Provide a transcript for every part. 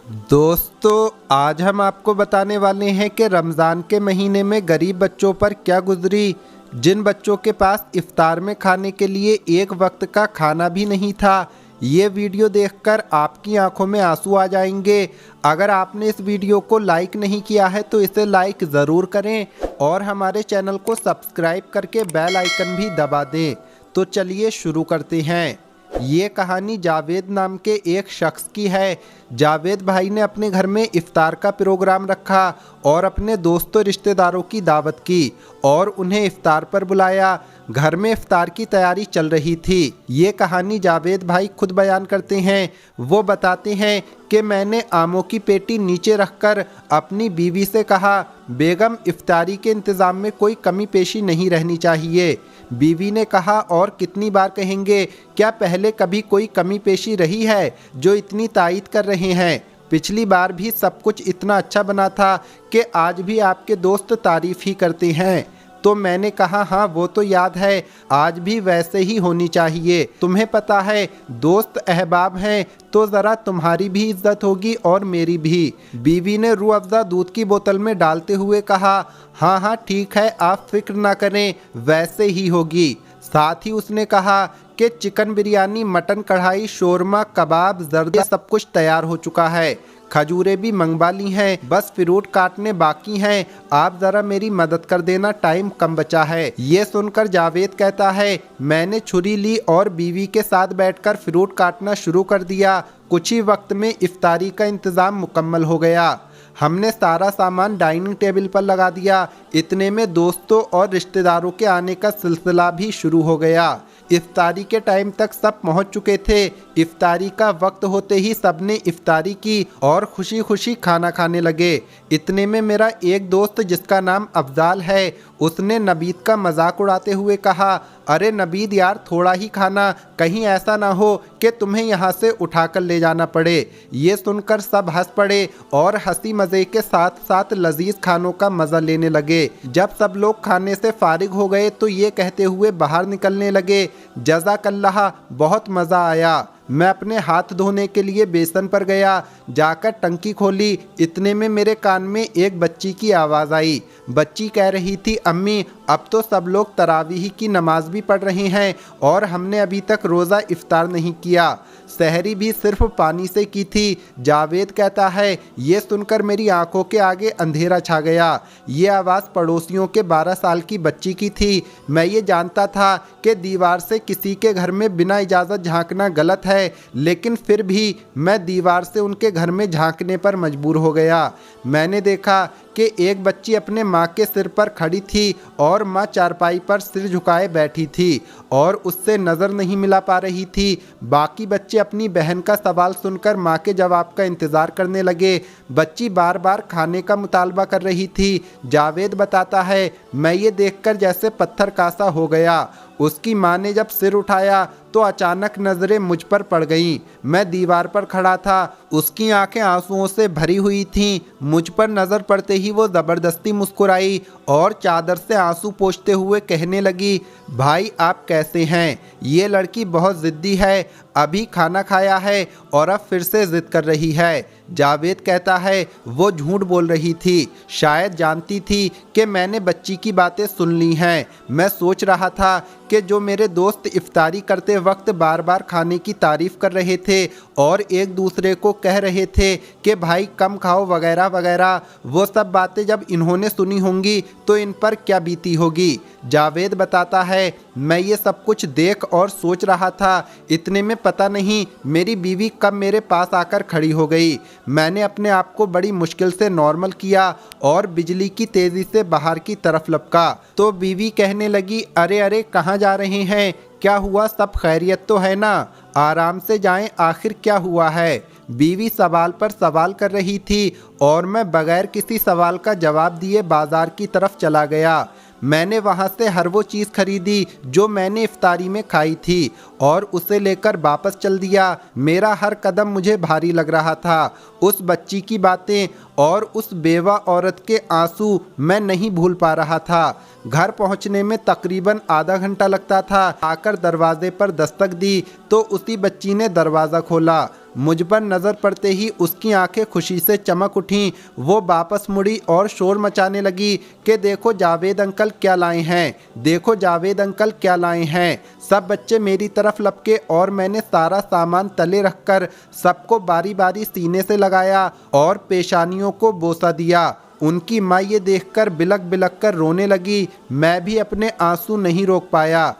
दोस्तों, आज हम आपको बताने वाले हैं कि रमज़ान के महीने में गरीब बच्चों पर क्या गुजरी। जिन बच्चों के पास इफ्तार में खाने के लिए एक वक्त का खाना भी नहीं था, ये वीडियो देखकर आपकी आंखों में आंसू आ जाएंगे। अगर आपने इस वीडियो को लाइक नहीं किया है तो इसे लाइक ज़रूर करें और हमारे चैनल को सब्सक्राइब करके बेल आइकन भी दबा दें। तो चलिए शुरू करते हैं। ये कहानी जावेद नाम के एक शख्स की है। जावेद भाई ने अपने घर में इफ्तार का प्रोग्राम रखा और अपने दोस्तों रिश्तेदारों की दावत की और उन्हें इफ्तार पर बुलाया। घर में इफ्तार की तैयारी चल रही थी। ये कहानी जावेद भाई खुद बयान करते हैं। वो बताते हैं कि मैंने आमों की पेटी नीचे रखकर अपनी बीवी से कहा, बेगम इफ्तारी के इंतज़ाम में कोई कमी पेशी नहीं रहनी चाहिए। बीवी ने कहा, और कितनी बार कहेंगे, क्या पहले कभी कोई कमी पेशी रही है जो इतनी तायद कर रहे हैं? पिछली बार भी सब कुछ इतना अच्छा बना था कि आज भी आपके दोस्त तारीफ ही करते हैं। तो मैंने कहा, हाँ वो तो याद है, आज भी वैसे ही होनी चाहिए। तुम्हें पता है दोस्त अहबाब हैं तो ज़रा तुम्हारी भी इज्जत होगी और मेरी भी। बीवी ने रूह अफ़ज़ा दूध की बोतल में डालते हुए कहा, हाँ हाँ ठीक है, आप फिक्र ना करें, वैसे ही होगी। साथ ही उसने कहा कि चिकन बिरयानी, मटन कढ़ाई, शोरमा, कबाब, जर्दे सब कुछ तैयार हो चुका है। खजूरें भी मंगवा ली हैं, बस फ्रूट काटने बाकी हैं। आप ज़रा मेरी मदद कर देना, टाइम कम बचा है। ये सुनकर जावेद कहता है, मैंने छुरी ली और बीवी के साथ बैठकर फ्रूट काटना शुरू कर दिया। कुछ ही वक्त में इफ्तारी का इंतज़ाम मुकम्मल हो गया। हमने सारा सामान डाइनिंग टेबल पर लगा दिया। इतने में दोस्तों और रिश्तेदारों के आने का सिलसिला भी शुरू हो गया। इफ्तारी के टाइम तक सब पहुंच चुके थे। इफ्तारी का वक्त होते ही सबने इफ्तारी की और खुशी खुशी खाना खाने लगे। इतने में मेरा एक दोस्त जिसका नाम अफजाल है, उसने नबीद का मजाक उड़ाते हुए कहा, अरे नबीद यार, थोड़ा ही खाना, कहीं ऐसा ना हो कि तुम्हें यहाँ से उठाकर ले जाना पड़े। ये सुनकर सब हंस पड़े और हंसी मज़े के साथ साथ लजीज खानों का मज़ा लेने लगे। जब सब लोग खाने से फारिग हो गए तो ये कहते हुए बाहर निकलने लगे, जज़ाकल्लाह, बहुत मज़ा आया। मैं अपने हाथ धोने के लिए बेसन पर गया, जाकर टंकी खोली। इतने में मेरे कान में एक बच्ची की आवाज़ आई। बच्ची कह रही थी, अम्मी अब तो सब लोग तरावीह की नमाज भी पढ़ रहे हैं और हमने अभी तक रोज़ा इफ्तार नहीं किया। सहरी भी सिर्फ पानी से की थी। जावेद कहता है, ये सुनकर मेरी आंखों के आगे अंधेरा छा गया। ये आवाज़ पड़ोसियों के 12 साल की बच्ची की थी। मैं ये जानता था कि दीवार से किसी के घर में बिना इजाज़त झांकना गलत है, लेकिन फिर भी मैं दीवार से उनके घर में झांकने पर मजबूर हो गया। मैंने देखा कि एक बच्ची अपने माँ के सिर पर खड़ी थी और माँ चारपाई पर सिर झुकाए बैठी थी और उससे नज़र नहीं मिला पा रही थी। बाकी बच्चे अपनी बहन का सवाल सुनकर माँ के जवाब का इंतज़ार करने लगे। बच्ची बार बार खाने का मुतालबा कर रही थी। जावेद बताता है, मैं ये देखकर जैसे पत्थर कासा हो गया। उसकी माँ ने जब सिर उठाया तो अचानक नज़रें मुझ पर पड़ गईं। मैं दीवार पर खड़ा था। उसकी आंखें आंसुओं से भरी हुई थीं। मुझ पर नज़र पड़ते ही वो ज़बरदस्ती मुस्कुराई और चादर से आंसू पोंछते हुए कहने लगी, भाई आप कैसे हैं? ये लड़की बहुत ज़िद्दी है, अभी खाना खाया है और अब फिर से ज़िद कर रही है। जावेद कहता है, वो झूठ बोल रही थी, शायद जानती थी कि मैंने बच्ची की बातें सुन ली हैं। मैं सोच रहा था कि जो मेरे दोस्त इफ्तारी करते वक्त बार बार खाने की तारीफ़ कर रहे थे और एक दूसरे को कह रहे थे कि भाई कम खाओ वगैरह वगैरह, वो सब बातें जब इन्होंने सुनी होंगी तो इन पर क्या बीती होगी। जावेद बताता है, मैं ये सब कुछ देख और सोच रहा था। इतने में पता नहीं मेरी बीवी कब मेरे पास आकर खड़ी हो गई। मैंने अपने आप को बड़ी मुश्किल से नॉर्मल किया और बिजली की तेज़ी से बाहर की तरफ लपका तो बीवी कहने लगी, अरे अरे कहाँ जा रहे हैं? क्या हुआ? सब खैरियत तो है ना? आराम से जाएं, आखिर क्या हुआ है? बीवी सवाल पर सवाल कर रही थी और मैं बगैर किसी सवाल का जवाब दिए बाजार की तरफ चला गया। मैंने वहाँ से हर वो चीज़ खरीदी जो मैंने इफ्तारी में खाई थी और उसे लेकर वापस चल दिया। मेरा हर कदम मुझे भारी लग रहा था। उस बच्ची की बातें और उस बेवा औरत के आंसू मैं नहीं भूल पा रहा था। घर पहुंचने में तकरीबन आधा घंटा लगता था। आकर दरवाजे पर दस्तक दी तो उसी बच्ची ने दरवाज़ा खोला। मुझ पर नज़र पड़ते ही उसकी आंखें खुशी से चमक उठीं। वो वापस मुड़ी और शोर मचाने लगी कि देखो जावेद अंकल क्या लाए हैं, देखो जावेद अंकल क्या लाए हैं। सब बच्चे मेरी तरफ लपके और मैंने सारा सामान तले रखकर सबको बारी बारी सीने से लगाया और पेशानियों को बोसा दिया। उनकी माँ ये देखकर बिलक बिलक कर रोने लगी। मैं भी अपने आंसू नहीं रोक पाया।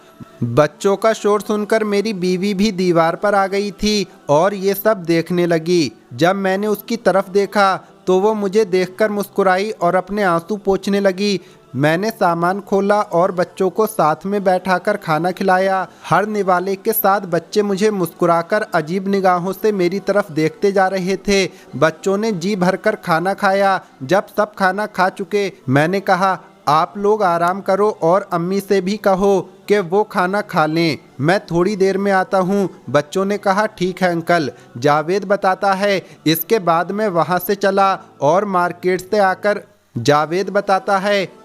बच्चों का शोर सुनकर मेरी बीवी भी दीवार पर आ गई थी और ये सब देखने लगी। जब मैंने उसकी तरफ देखा तो वो मुझे देखकर मुस्कुराई और अपने आंसू पोंछने लगी। मैंने सामान खोला और बच्चों को साथ में बैठाकर खाना खिलाया। हर निवाले के साथ बच्चे मुझे मुस्कुराकर अजीब निगाहों से मेरी तरफ देखते जा रहे थे। बच्चों ने जी भरकर खाना खाया। जब सब खाना खा चुके मैंने कहा आप लोग आराम करो और अम्मी से भी कहो कि वो खाना खा लें, मैं थोड़ी देर में आता हूँ। बच्चों ने कहा ठीक है अंकल। जावेद बताता है इसके बाद मैं वहाँ से चला और मार्केट से आकर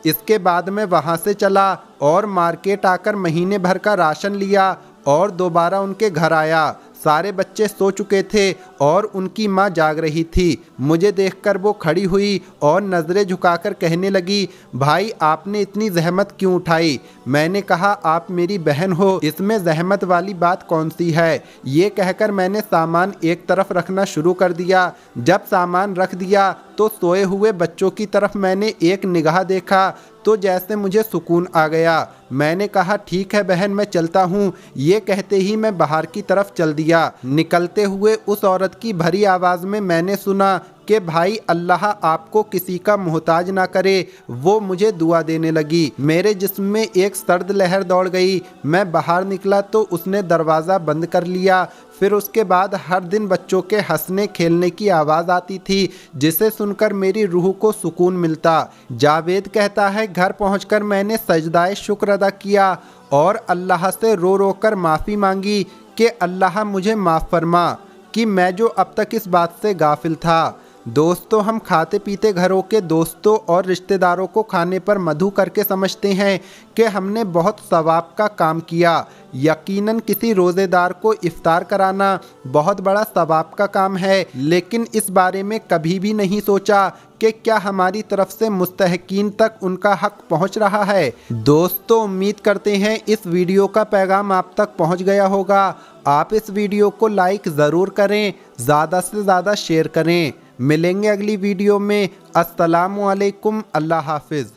इसके बाद मैं वहाँ से चला और मार्केट आकर महीने भर का राशन लिया और दोबारा उनके घर आया। सारे बच्चे सो चुके थे और उनकी माँ जाग रही थी। मुझे देखकर वो खड़ी हुई और नज़रें झुकाकर कहने लगी भाई आपने इतनी जहमत क्यों उठाई। मैंने कहा आप मेरी बहन हो, इसमें जहमत वाली बात कौन सी है। ये कहकर मैंने सामान एक तरफ रखना शुरू कर दिया। जब सामान रख दिया तो सोए हुए बच्चों की तरफ मैंने एक निगाह देखा तो जैसे मुझे सुकून आ गया। मैंने कहा ठीक है बहन मैं चलता हूँ। ये कहते ही मैं बाहर की तरफ चल दिया। निकलते हुए उस औरत की भरी आवाज़ में मैंने सुना कि भाई अल्लाह आपको किसी का मोहताज ना करे। वो मुझे दुआ देने लगी। मेरे जिस्म में एक सर्द लहर दौड़ गई। मैं बाहर निकला तो उसने दरवाज़ा बंद कर लिया। फिर उसके बाद हर दिन बच्चों के हंसने खेलने की आवाज़ आती थी जिसे सुनकर मेरी रूह को सुकून मिलता। जावेद कहता है घर पहुंचकर मैंने सजदाए शुक्र अदा किया और अल्लाह से रो रो कर माफ़ी मांगी कि अल्लाह मुझे माफ़ फरमा कि मैं जो अब तक इस बात से गाफिल था। दोस्तों हम खाते पीते घरों के दोस्तों और रिश्तेदारों को खाने पर मधु करके समझते हैं कि हमने बहुत सवाब का काम किया। यकीनन किसी रोज़ेदार को इफ्तार कराना बहुत बड़ा सवाब का काम है, लेकिन इस बारे में कभी भी नहीं सोचा कि क्या हमारी तरफ से मुस्तहकीन तक उनका हक पहुंच रहा है। दोस्तों उम्मीद करते हैं इस वीडियो का पैगाम आप तक पहुंच गया होगा। आप इस वीडियो को लाइक ज़रूर करें, ज़्यादा से ज़्यादा शेयर करें। मिलेंगे अगली वीडियो में। अस्सलामु अलैकुम, अल्लाह हाफिज़।